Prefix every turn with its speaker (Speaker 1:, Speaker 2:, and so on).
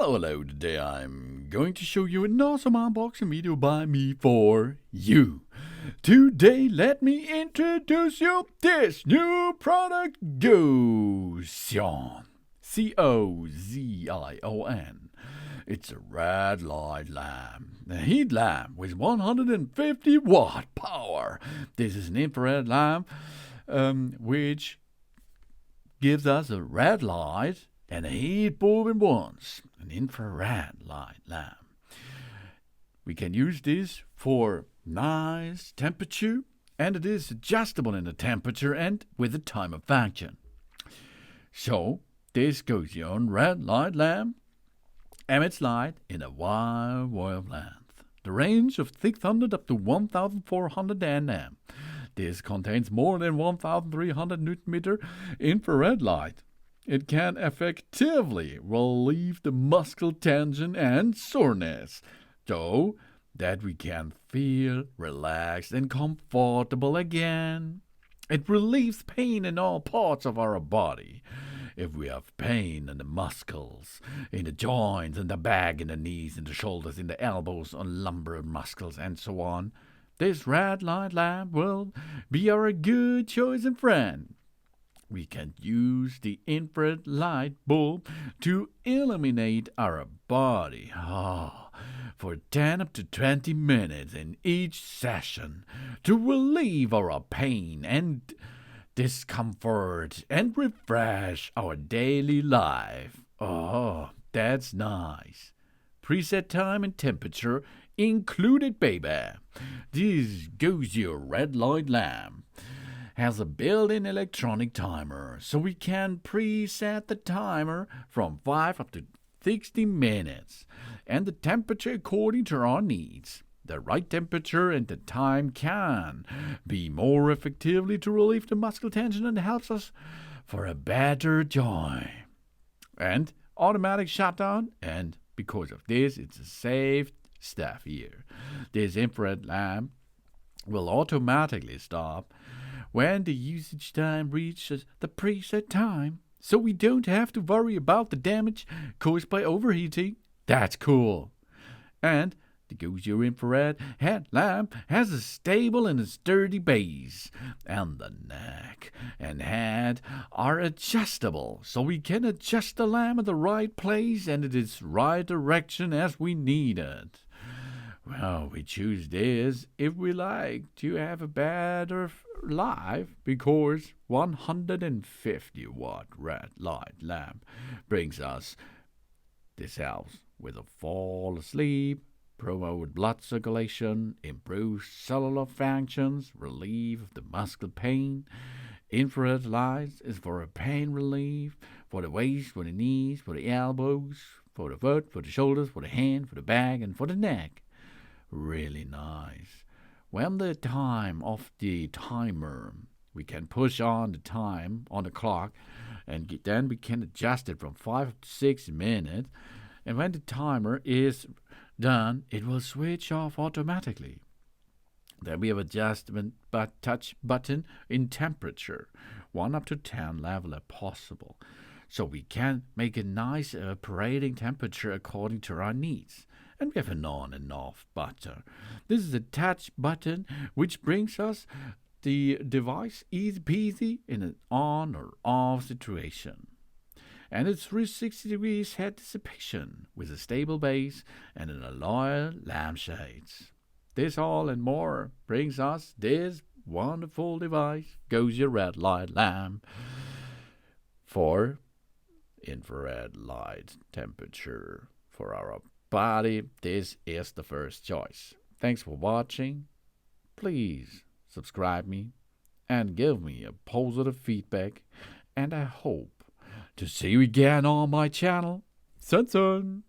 Speaker 1: Hello, today I'm going to show you an awesome unboxing video by me for you. Today, let me introduce you this new product, Gozion. C-O-Z-I-O-N. It's a red light lamp, a heat lamp with 150 watt power. This is an infrared lamp which gives us a red light and a heat bulb in once, an infrared light lamp. We can use this for nice temperature, and it is adjustable in the temperature and with the time of function. So, this Gozion red light lamp emits light in a wide wavelength, the range of 600 up to 1400 nm. This contains more than 1300 Nm infrared light. It can effectively relieve the muscle tension and soreness, so that we can feel relaxed and comfortable again. It relieves pain in all parts of our body. If we have pain in the muscles, in the joints, in the back, in the knees, in the shoulders, in the elbows, on lumbar muscles, and so on, this red light lamp will be our good choice and friend. We can use the infrared light bulb to illuminate our body for 10 up to 20 minutes in each session to relieve our pain and discomfort and refresh our daily life. Oh, that's nice. Preset time and temperature included, baby. This Gozion red light lamp has a built-in electronic timer, so we can preset the timer from 5 up to 60 minutes, and the temperature according to our needs. The right temperature and the time can be more effectively to relieve the muscle tension and helps us for a better joy. And automatic shutdown, and because of this, it's a safe stuff here. This infrared lamp will automatically stop when the usage time reaches the preset time, so we don't have to worry about the damage caused by overheating. That's cool. And the Gozion infrared headlamp has a stable and a sturdy base, and the neck and head are adjustable, so we can adjust the lamp at the right place and in its right direction as we need it. Well, we choose this if we like to have a better life, because 150 watt red light lamp brings us this helps with a fall asleep, promote blood circulation, improve cellular functions, relieve the muscle pain. Infrared light is for a pain relief, for the waist, for the knees, for the elbows, for the foot, for the shoulders, for the hand, for the back, and for the neck. Really nice. When the time of the timer, we can push on the time on the clock, and then we can adjust it from 5 to 6 minutes. And when the timer is done, it will switch off automatically. Then we have adjustment touch button in temperature, 1 up to 10 level if possible. So we can make a nice operating temperature according to our needs. And we have an on and off button. This is a touch button which brings us the device easy peasy in an on or off situation. And it's 360 degrees head dissipation with a stable base and an alloy lampshades. This all and more brings us this wonderful device, Gozion red light lamp, for infrared light temperature for our body. This is the first choice. Thanks for watching. Please subscribe me and give me a positive feedback, and I hope to see you again on my channel. Sun.